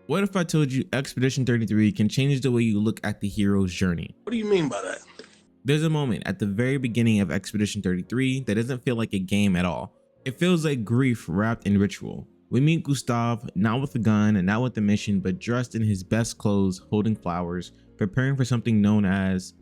What if I told you Expedition 33 can change the way you look at the hero's journey? What do you mean by that? There's a moment at the very beginning of Expedition 33 that doesn't feel like a game at all. It feels like grief wrapped in ritual. We meet Gustave, not with a gun and not with a mission, but dressed in his best clothes, holding flowers, preparing for something known as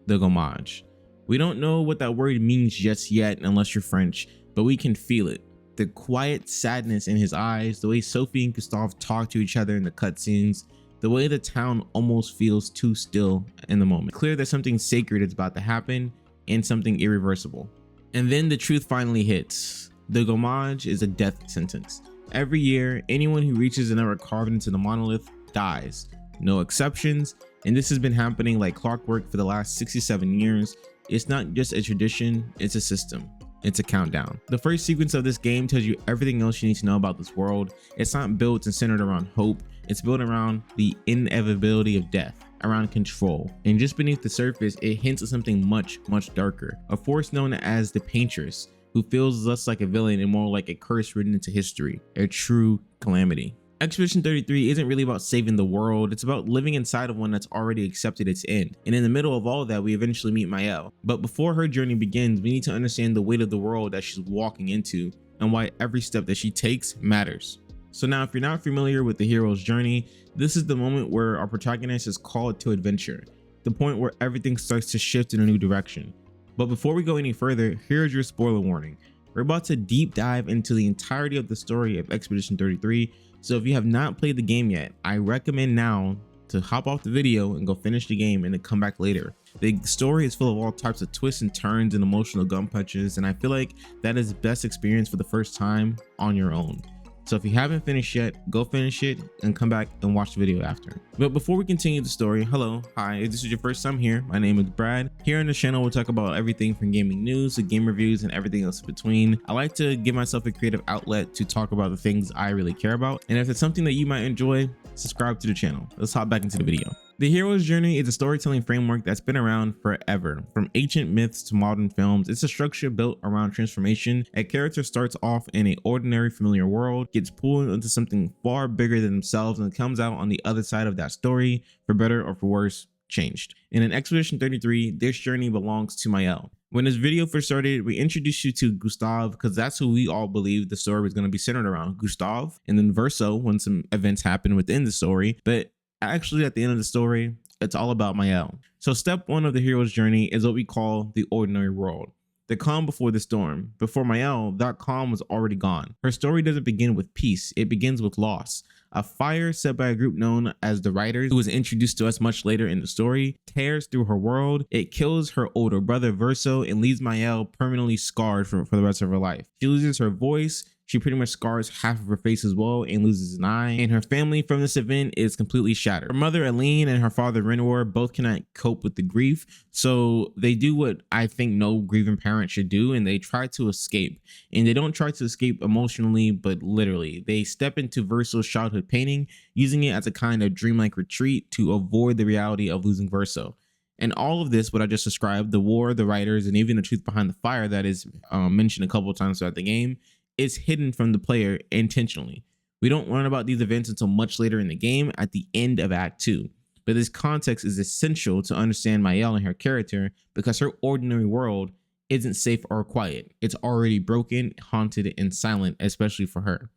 the gommage. We don't know what that word means just yet unless you're French, but we can feel it. The quiet sadness in his eyes, the way Sophie and Gustave talk to each other in the cutscenes, the way the town almost feels too still in the moment. Clear that something sacred is about to happen and something irreversible. And then the truth finally hits. The gommage is a death sentence. Every year, anyone who reaches the number carved into the monolith dies. No exceptions, and this has been happening like clockwork for the last 67 years. It's not just a tradition, it's a system. It's a countdown. The first sequence of this game tells you everything else you need to know about this world. It's not built and centered around hope. It's built around the inevitability of death, around control. And just beneath the surface, it hints at something much, much darker. A force known as the Paintress, who feels less like a villain and more like a curse written into history, a true calamity. Expedition 33 isn't really about saving the world, it's about living inside of one that's already accepted its end. And in the middle of all of that, we eventually meet Maelle. But before her journey begins, we need to understand the weight of the world that she's walking into and why every step that she takes matters. So now, if you're not familiar with the hero's journey, this is the moment where our protagonist is called to adventure, the point where everything starts to shift in a new direction. But before we go any further, here's your spoiler warning. We're about to deep dive into the entirety of the story of Expedition 33, so if you have not played the game yet, I recommend now to hop off the video and go finish the game and then come back later. The story is full of all types of twists and turns and emotional gun punches, and I feel like that is best experience for the first time on your own. So if you haven't finished yet, go finish it and come back and watch the video after. But before we continue the story, hello, hi, if this is your first time here, my name is Brad. Here on the channel, we'll talk about everything from gaming news to game reviews and everything else in between. I like to give myself a creative outlet to talk about the things I really care about. And if it's something that you might enjoy, subscribe to the channel. Let's hop back into the video. The hero's journey is a storytelling framework that's been around forever. From ancient myths to modern films, it's a structure built around transformation. A character starts off in an ordinary, familiar world, gets pulled into something far bigger than themselves, and comes out on the other side of that story, for better or for worse, changed. And in Expedition 33, this journey belongs to Maelle. When this video first started, we introduced you to Gustave because that's who we all believed the story was going to be centered around, Gustave, and then Verso when some events happen within the story. But actually, at the end of the story, it's all about Maelle. So step one of the hero's journey is what we call the ordinary world. The calm before the storm. Before Maelle, that calm was already gone. Her story doesn't begin with peace, it begins with loss. A fire set by a group known as the Writers, who was introduced to us much later in the story, tears through her world. It kills her older brother Verso and leaves Maelle permanently scarred for the rest of her life. She loses her voice. She pretty much scars half of her face as well and loses an eye. And her family from this event is completely shattered. Her mother Aline and her father Renoir both cannot cope with the grief. So they do what I think no grieving parent should do, and they try to escape. And they don't try to escape emotionally, but literally. They step into Verso's childhood painting, using it as a kind of dreamlike retreat to avoid the reality of losing Verso. And all of this, what I just described, the war, the writers, and even the truth behind the fire that is mentioned a couple of times throughout the game, is hidden from the player intentionally. We don't learn about these events until much later in the game at the end of Act 2. But this context is essential to understand Maelle and her character because her ordinary world isn't safe or quiet. It's already broken, haunted, and silent, especially for her.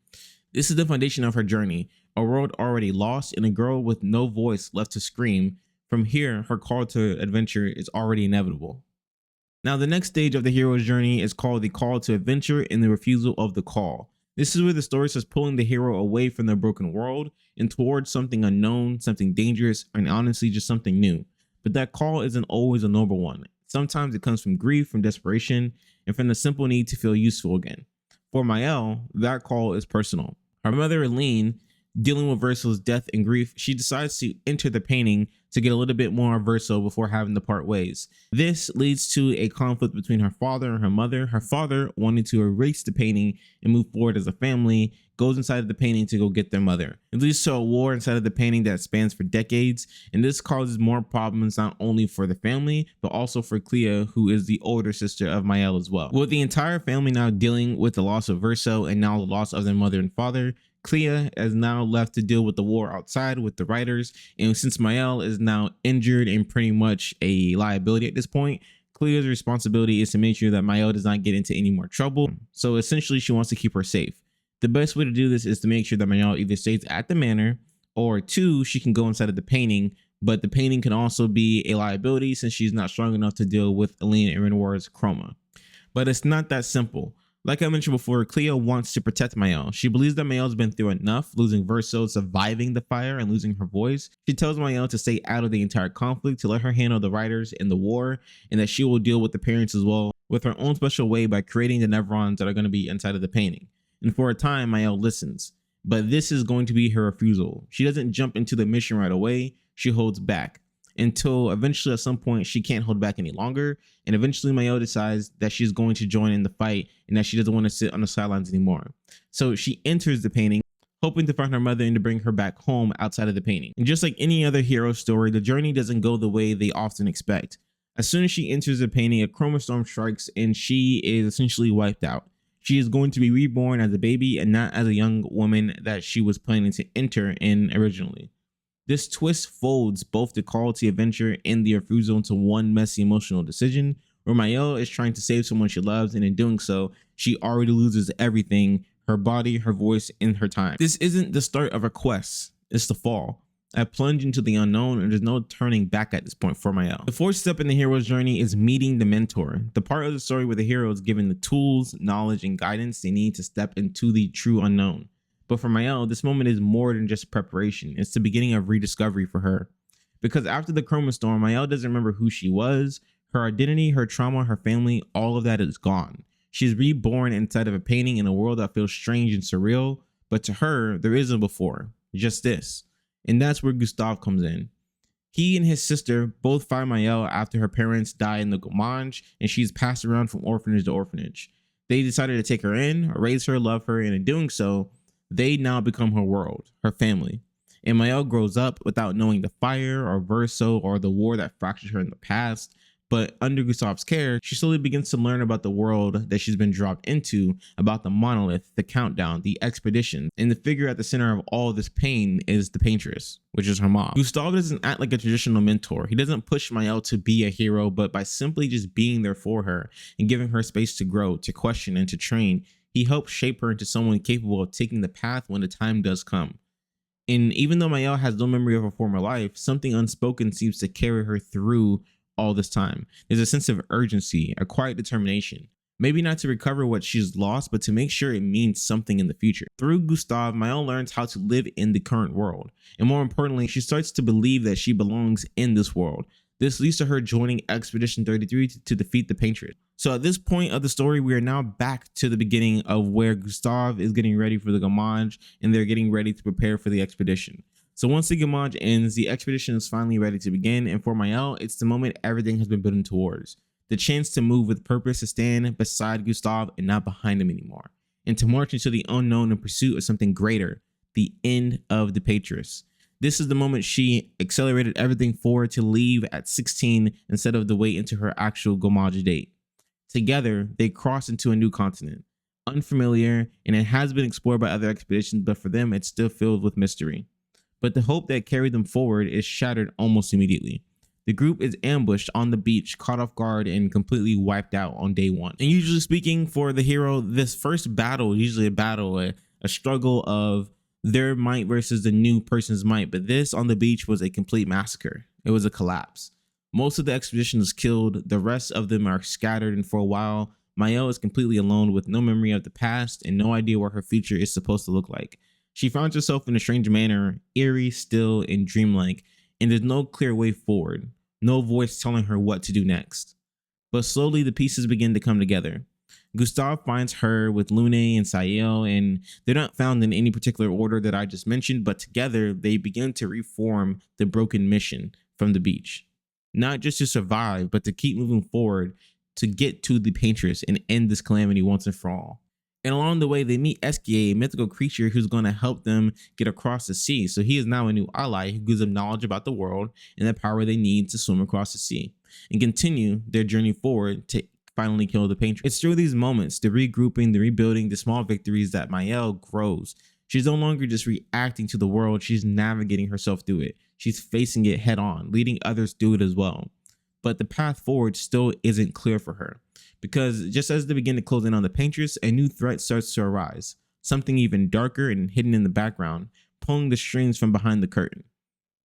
This is the foundation of her journey, a world already lost and a girl with no voice left to scream. From here, her call to adventure is already inevitable. Now, the next stage of the hero's journey is called the call to adventure and the refusal of the call. This is where the story starts pulling the hero away from their broken world and towards something unknown, something dangerous, and honestly just something new. But that call isn't always a noble one. Sometimes it comes from grief, from desperation, and from the simple need to feel useful again. For Maelle, that call is personal. Her mother Aline, dealing with Verso's death and grief, she decides to enter the painting to get a little bit more of Verso before having to part ways. This leads to a conflict between her father and her mother. Her father, wanting to erase the painting and move forward as a family, goes inside of the painting to go get their mother. It leads to a war inside of the painting that spans for decades, and this causes more problems not only for the family, but also for Clea, who is the older sister of Maelle as well. With the entire family now dealing with the loss of Verso and now the loss of their mother and father, Clea is now left to deal with the war outside with the writers, and since Maelle is now injured and pretty much a liability at this point, Clea's responsibility is to make sure that Maelle does not get into any more trouble. So essentially, she wants to keep her safe. The best way to do this is to make sure that Maelle either stays at the manor, or two, she can go inside of the painting, but the painting can also be a liability since she's not strong enough to deal with Aline and Renoir's chroma. But it's not that simple. Like I mentioned before, Clea wants to protect Maelle. She believes that Maelle's been through enough, losing Verso, surviving the fire, and losing her voice. She tells Maelle to stay out of the entire conflict, to let her handle the writers and the war, and that she will deal with the parents as well, with her own special way by creating the Nevrons that are going to be inside of the painting. And for a time, Maelle listens. But this is going to be her refusal. She doesn't jump into the mission right away. She holds back until eventually at some point she can't hold back any longer, and eventually Maelle decides that she's going to join in the fight and that she doesn't want to sit on the sidelines anymore. So she enters the painting, hoping to find her mother and to bring her back home outside of the painting. And just like any other hero story, the journey doesn't go the way they often expect. As soon as she enters the painting, a chroma storm strikes and she is essentially wiped out. She is going to be reborn as a baby and not as a young woman that she was planning to enter in originally. This twist folds both the call to adventure and the refusal into one messy emotional decision, where Maelle is trying to save someone she loves, and in doing so, she already loses everything: her body, her voice, and her time. This isn't the start of a quest, it's the fall. A plunge into the unknown, and there's no turning back at this point for Maelle. The fourth step in the hero's journey is meeting the mentor, the part of the story where the hero is given the tools, knowledge, and guidance they need to step into the true unknown. But for Maelle, this moment is more than just preparation. It's the beginning of rediscovery for her. Because after the chroma storm, Maelle doesn't remember who she was, her identity, her trauma, her family, all of that is gone. She's reborn inside of a painting in a world that feels strange and surreal, but to her, there isn't before, just this. And that's where Gustave comes in. He and his sister both find Maelle after her parents die in the Gommage, and she's passed around from orphanage to orphanage. They decided to take her in, raise her, love her, and in doing so, they now become her world, her family. And Maelle grows up without knowing the fire or Verso or the war that fractured her in the past. But under Gustave's care, she slowly begins to learn about the world that she's been dropped into, about the monolith, the countdown, the expedition. And the figure at the center of all this pain is the paintress, which is her mom. Gustave doesn't act like a traditional mentor. He doesn't push Maelle to be a hero, but by simply just being there for her and giving her space to grow, to question, and to train, he helps shape her into someone capable of taking the path when the time does come. And even though Maelle has no memory of her former life, something unspoken seems to carry her through all this time. There's a sense of urgency, a quiet determination. Maybe not to recover what she's lost, but to make sure it means something in the future. Through Gustave, Maelle learns how to live in the current world. And more importantly, she starts to believe that she belongs in this world. This leads to her joining Expedition 33 to defeat the Paintress. So at this point of the story, we are now back to the beginning of where Gustave is getting ready for the Gommage, and they're getting ready to prepare for the expedition. So once the Gommage ends, the expedition is finally ready to begin, and for Maelle, it's the moment everything has been building towards. The chance to move with purpose, to stand beside Gustave and not behind him anymore, and to march into the unknown in pursuit of something greater, the end of the Paintress. This is the moment she accelerated everything forward to leave at 16 instead of the wait into her actual Gommage date. Together, they cross into a new continent, unfamiliar, and it has been explored by other expeditions, but for them, it's still filled with mystery. But the hope that carried them forward is shattered almost immediately. The group is ambushed on the beach, caught off guard, and completely wiped out on day one. And usually speaking, for the hero, this first battle is usually a struggle of their might versus the new person's might. But this on the beach was a complete massacre. It was a collapse. Most of the expedition is killed. The rest of them are scattered, and for a while, Maelle is completely alone with no memory of the past and no idea what her future is supposed to look like. She finds herself in a strange manner, eerie, still, and dreamlike, and there's no clear way forward, no voice telling her what to do next. But slowly the pieces begin to come together. Gustave finds her with Lune and Sael, and they're not found in any particular order that I just mentioned, but together they begin to reform the broken mission from the beach. Not just to survive, but to keep moving forward to get to the Paintress and end this calamity once and for all. And along the way, they meet Esquier, a mythical creature who's going to help them get across the sea. So he is now a new ally who gives them knowledge about the world and the power they need to swim across the sea and continue their journey forward to finally kill the Paintress. It's through these moments, the regrouping, the rebuilding, the small victories, that Maelle grows. She's no longer just reacting to the world, she's navigating herself through it. She's facing it head on, leading others through it as well. But the path forward still isn't clear for her, because just as they begin to close in on the paintress, a new threat starts to arise, something even darker and hidden in the background, pulling the strings from behind the curtain.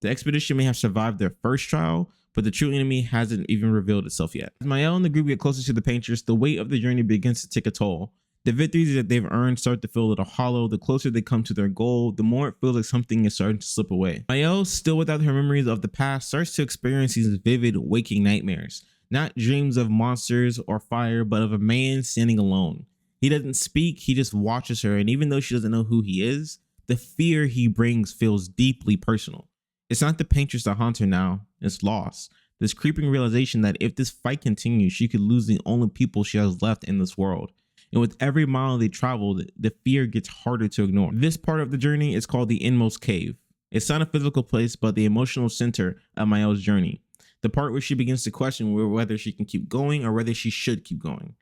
The expedition may have survived their first trial, but the true enemy hasn't even revealed itself yet. As Maelle and the group get closer to the paintress, the weight of the journey begins to take a toll. The victories that they've earned start to feel a little hollow. The closer they come to their goal, the more it feels like something is starting to slip away. Maelle, still without her memories of the past, starts to experience these vivid waking nightmares. Not dreams of monsters or fire, but of a man standing alone. He doesn't speak, he just watches her, and even though she doesn't know who he is, the fear he brings feels deeply personal. It's not the paintress that haunts her now, it's loss. This creeping realization that if this fight continues, she could lose the only people she has left in this world. And with every mile they traveled, the fear gets harder to ignore. This part of the journey is called the Inmost Cave. It's not a physical place, but the emotional center of Maelle's journey. The part where she begins to question whether she can keep going or whether she should keep going.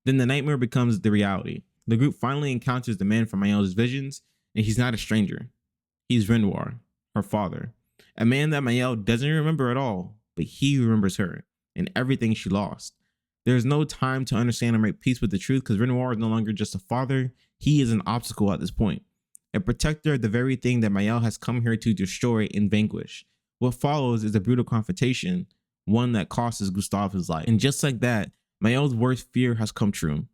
Then the nightmare becomes the reality. The group finally encounters the man from Maelle's visions, and he's not a stranger. He's Renoir, her father. A man that Maelle doesn't remember at all, but he remembers her and everything she lost. There's no time to understand and make peace with the truth, because Renoir is no longer just a father, he is an obstacle at this point. A protector of the very thing that Maelle has come here to destroy and vanquish. What follows is a brutal confrontation, one that costs Gustave his life. And just like that, Maelle's worst fear has come true.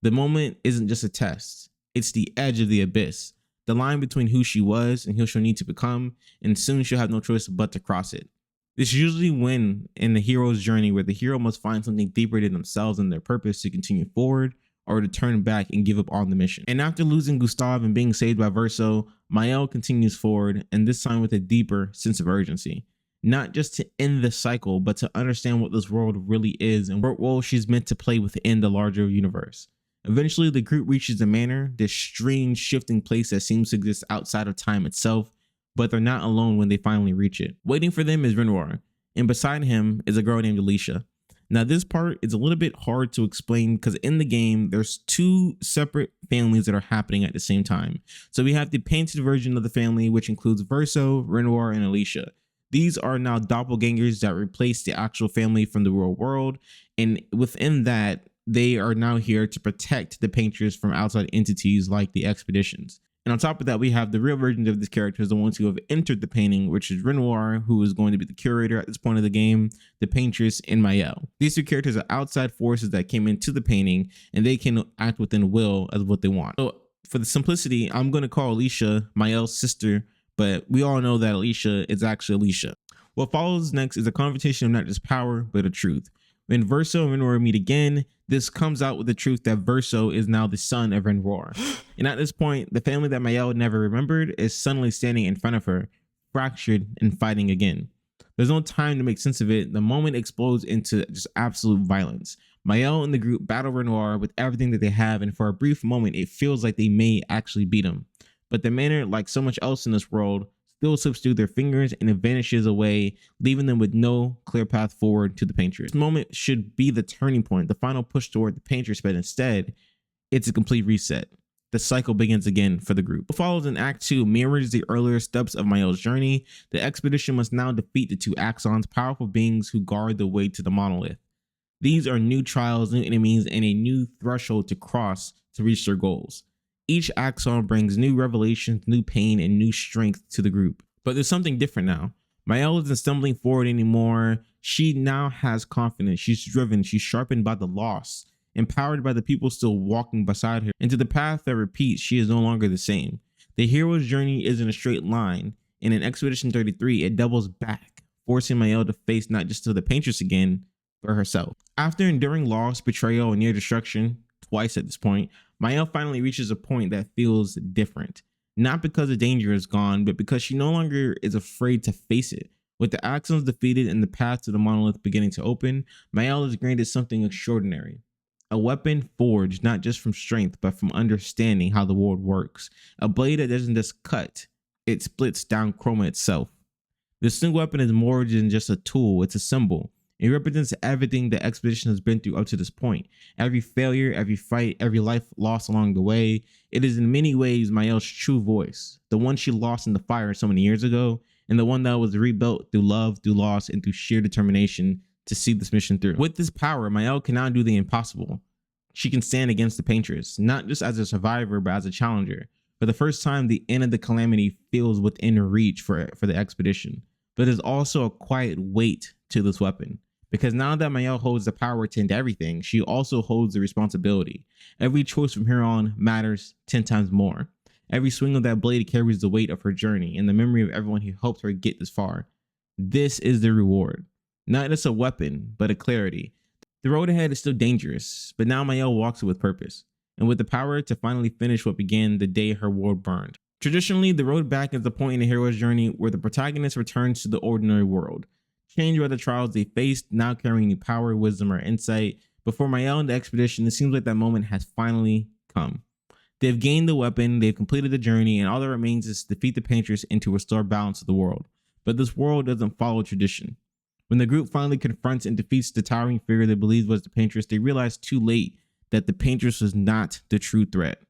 The moment isn't just a test, it's the edge of the abyss. The line between who she was and who she'll need to become, and soon she'll have no choice but to cross it. This is usually when in the hero's journey where the hero must find something deeper than themselves and their purpose to continue forward, or to turn back and give up on the mission. And after losing Gustave and being saved by Verso, Maelle continues forward, and this time with a deeper sense of urgency. Not just to end the cycle, but to understand what this world really is and what role she's meant to play within the larger universe. Eventually, the group reaches the manor, this strange shifting place that seems to exist outside of time itself, but they're not alone when they finally reach it. Waiting for them is Renoir, and beside him is a girl named Alicia. Now this part is a little bit hard to explain because in the game, there's two separate families that are happening at the same time. So we have the painted version of the family, which includes Verso, Renoir, and Alicia. These are now doppelgangers that replace the actual family from the real world, and within that, they are now here to protect the painters from outside entities like the expeditions. And on top of that, we have the real versions of these characters, the ones who have entered the painting, which is Renoir, who is going to be the curator at this point of the game, the paintress, and Maelle. These two characters are outside forces that came into the painting, and they can act within will as what they want. So for the simplicity, I'm going to call Alicia Maelle's sister, but we all know that Alicia is actually Alicia. What follows next is a conversation of not just power, but of truth. When Verso and Renoir meet again, this comes out with the truth that Verso is now the son of Renoir. And at this point, the family that Maelle never remembered is suddenly standing in front of her, fractured and fighting again. There's no time to make sense of it. The moment explodes into just absolute violence. Maelle and the group battle Renoir with everything that they have, and for a brief moment, it feels like they may actually beat him. But the manor, like so much else in this world, still slips through their fingers and it vanishes away, leaving them with no clear path forward to the paintress. This moment should be the turning point, the final push toward the paintress, but instead, it's a complete reset. The cycle begins again for the group. What follows in Act 2 mirrors the earlier steps of Maelle's journey. The expedition must now defeat the two Axons, powerful beings who guard the way to the monolith. These are new trials, new enemies, and a new threshold to cross to reach their goals. Each Axon brings new revelations, new pain, and new strength to the group. But there's something different now. Maelle isn't stumbling forward anymore. She now has confidence. She's driven. She's sharpened by the loss, empowered by the people still walking beside her. Into the path that repeats, she is no longer the same. The hero's journey isn't a straight line. And in Expedition 33, it doubles back, forcing Maelle to face not just to the paintress again, but herself. After enduring loss, betrayal, and near destruction, twice at this point, Maelle finally reaches a point that feels different. Not because the danger is gone, but because she no longer is afraid to face it. With the Axons defeated and the path to the monolith beginning to open, Maelle is granted something extraordinary. A weapon forged not just from strength, but from understanding how the world works. A blade that doesn't just cut, it splits down chroma itself. This new weapon is more than just a tool, it's a symbol. It represents everything the expedition has been through up to this point. Every failure, every fight, every life lost along the way. It is in many ways Maelle's true voice, the one she lost in the fire so many years ago, and the one that was rebuilt through love, through loss, and through sheer determination to see this mission through. With this power, Maelle can now do the impossible. She can stand against the Paintress, not just as a survivor, but as a challenger. For the first time, the end of the calamity feels within reach for the expedition. But there's also a quiet weight to this weapon. Because now that Maelle holds the power to end everything, she also holds the responsibility. Every choice from here on matters 10 times more. Every swing of that blade carries the weight of her journey and the memory of everyone who helped her get this far. This is the reward. Not just a weapon, but a clarity. The road ahead is still dangerous, but now Maelle walks it with purpose, and with the power to finally finish what began the day her world burned. Traditionally, the road back is the point in the hero's journey where the protagonist returns to the ordinary world, changed by the trials they faced, now carrying new power, wisdom, or insight. But for Maelle and the expedition, it seems like that moment has finally come. They've gained the weapon, they've completed the journey, and all that remains is to defeat the Paintress and to restore balance to the world. But this world doesn't follow tradition. When the group finally confronts and defeats the towering figure they believed was the Paintress, they realize too late that the Paintress was not the true threat.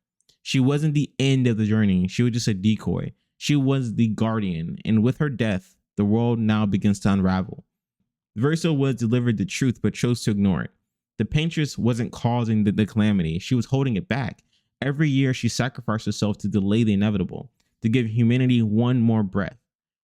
She wasn't the end of the journey, she was just a decoy. She was the guardian, and with her death, the world now begins to unravel. Verso was delivered the truth but chose to ignore it. The Paintress wasn't causing the calamity, she was holding it back. Every year she sacrificed herself to delay the inevitable, to give humanity one more breath,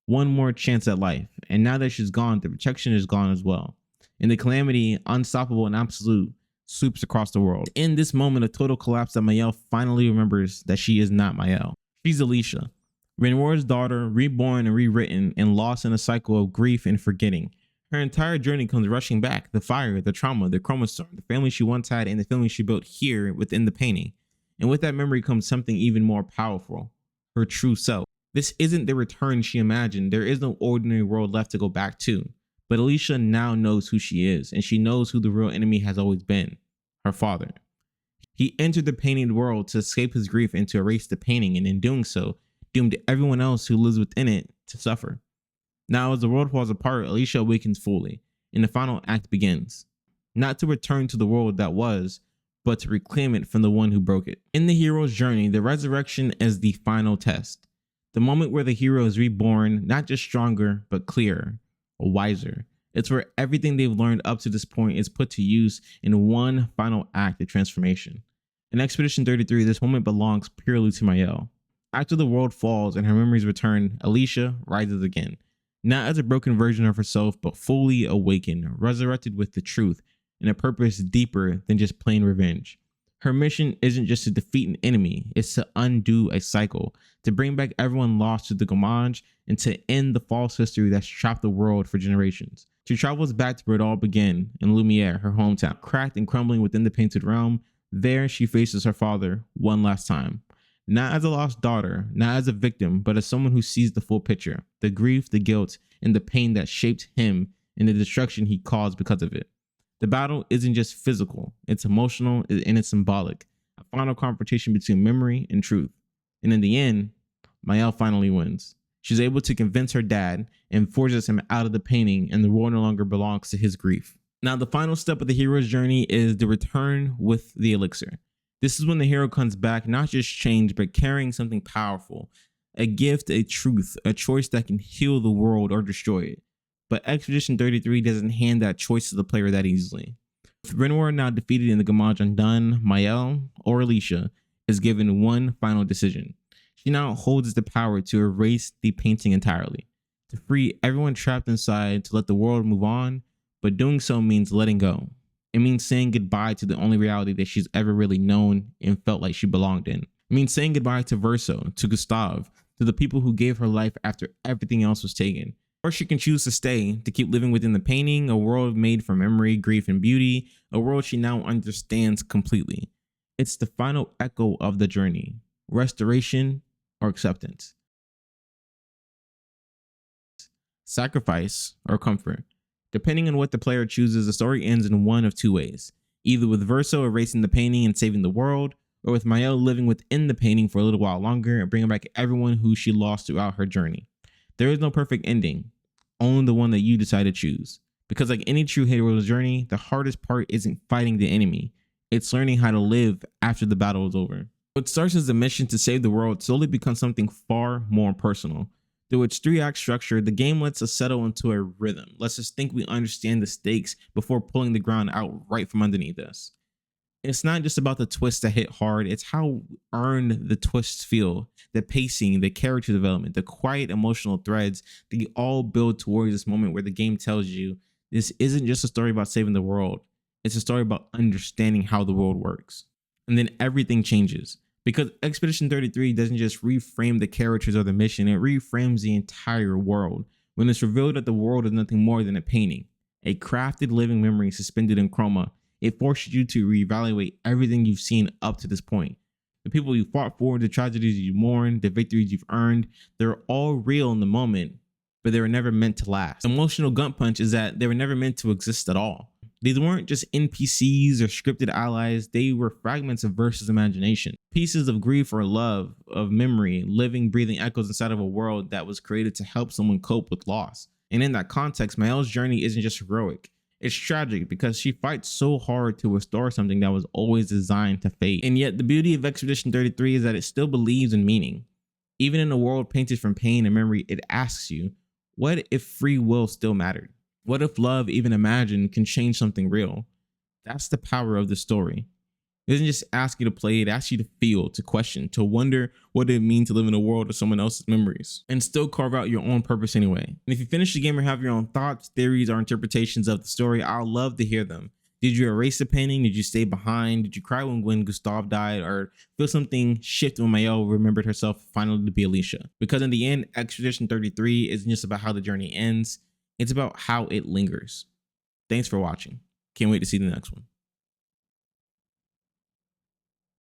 one more chance at life. And now that she's gone, the protection is gone as well. And the calamity, unstoppable and absolute, sweeps across the world. In this moment of total collapse, that Maelle finally remembers that she is not Maelle. She's Alicia, Renoir's daughter, reborn and rewritten and lost in a cycle of grief and forgetting. Her entire journey comes rushing back, the fire, the trauma, the chromosome, the family she once had, and the family she built here within the painting. And with that memory comes something even more powerful, her true self. This isn't the return she imagined. There is no ordinary world left to go back to. But Alicia now knows who she is, and she knows who the real enemy has always been, her father. He entered the painted world to escape his grief and to erase the painting, and in doing so, doomed everyone else who lives within it to suffer. Now, as the world falls apart, Alicia awakens fully, and the final act begins. Not to return to the world that was, but to reclaim it from the one who broke it. In the hero's journey, the resurrection is the final test. The moment where the hero is reborn, not just stronger, but clearer, or wiser. It's where everything they've learned up to this point is put to use in one final act of transformation. In Expedition 33, this moment belongs purely to Maelle. After the world falls and her memories return, Alicia rises again. Not as a broken version of herself, but fully awakened, resurrected with the truth and a purpose deeper than just plain revenge. Her mission isn't just to defeat an enemy, it's to undo a cycle, to bring back everyone lost to the Gamage, and to end the false history that's trapped the world for generations. She travels back to where it all began, in Lumiere, her hometown. Cracked and crumbling within the painted realm, there she faces her father one last time. Not as a lost daughter, not as a victim, but as someone who sees the full picture, the grief, the guilt, and the pain that shaped him and the destruction he caused because of it. The battle isn't just physical, it's emotional and it's symbolic. A final confrontation between memory and truth. And in the end, Maelle finally wins. She's able to convince her dad and forces him out of the painting, and the world no longer belongs to his grief. Now, the final step of the hero's journey is the return with the elixir. This is when the hero comes back, not just changed, but carrying something powerful. A gift, a truth, a choice that can heal the world or destroy it. But Expedition 33 doesn't hand that choice to the player that easily. With Renoir now defeated in the Gamage undone, Maelle, or Alicia, is given one final decision. She now holds the power to erase the painting entirely, to free everyone trapped inside, to let the world move on, but doing so means letting go. It means saying goodbye to the only reality that she's ever really known and felt like she belonged in. It means saying goodbye to Verso, to Gustave, to the people who gave her life after everything else was taken. Or she can choose to stay, to keep living within the painting, a world made from memory, grief, and beauty, a world she now understands completely. It's the final echo of the journey, restoration or acceptance, sacrifice or comfort. Depending on what the player chooses, the story ends in one of two ways, either with Verso erasing the painting and saving the world, or with Maelle living within the painting for a little while longer and bringing back everyone who she lost throughout her journey. There is no perfect ending, only the one that you decide to choose. Because like any true hero's journey, the hardest part isn't fighting the enemy. It's learning how to live after the battle is over. What starts as a mission to save the world slowly becomes something far more personal. Through its 3-act structure, the game lets us settle into a rhythm, lets us think we understand the stakes before pulling the ground out right from underneath us. It's not just about the twists that hit hard, it's how earned the twists feel, the pacing, the character development, the quiet emotional threads that all build towards this moment where the game tells you this isn't just a story about saving the world, it's a story about understanding how the world works. And then everything changes. Because Expedition 33 doesn't just reframe the characters or the mission, it reframes the entire world. When it's revealed that the world is nothing more than a painting, a crafted living memory suspended in chroma, it forces you to reevaluate everything you've seen up to this point. The people you fought for, the tragedies you mourned, the victories you've earned, they're all real in the moment, but they were never meant to last. The emotional gut punch is that they were never meant to exist at all. These weren't just NPCs or scripted allies, they were fragments of Verso's imagination. Pieces of grief or love, of memory, living, breathing echoes inside of a world that was created to help someone cope with loss. And in that context, Maelle's journey isn't just heroic. It's tragic because she fights so hard to restore something that was always designed to fade. And yet the beauty of Expedition 33 is that it still believes in meaning. Even in a world painted from pain and memory, it asks you, what if free will still mattered? What if love, even imagined, can change something real? That's the power of the story. It doesn't just ask you to play, it asks you to feel, to question, to wonder what it means to live in a world of someone else's memories, and still carve out your own purpose anyway. And if you finish the game or have your own thoughts, theories, or interpretations of the story, I'd love to hear them. Did you erase the painting? Did you stay behind? Did you cry when Gustave died? Or feel something shift when Maelle remembered herself finally to be Alicia? Because in the end, Expedition 33 isn't just about how the journey ends, it's about how it lingers. Thanks for watching. Can't wait to see the next one.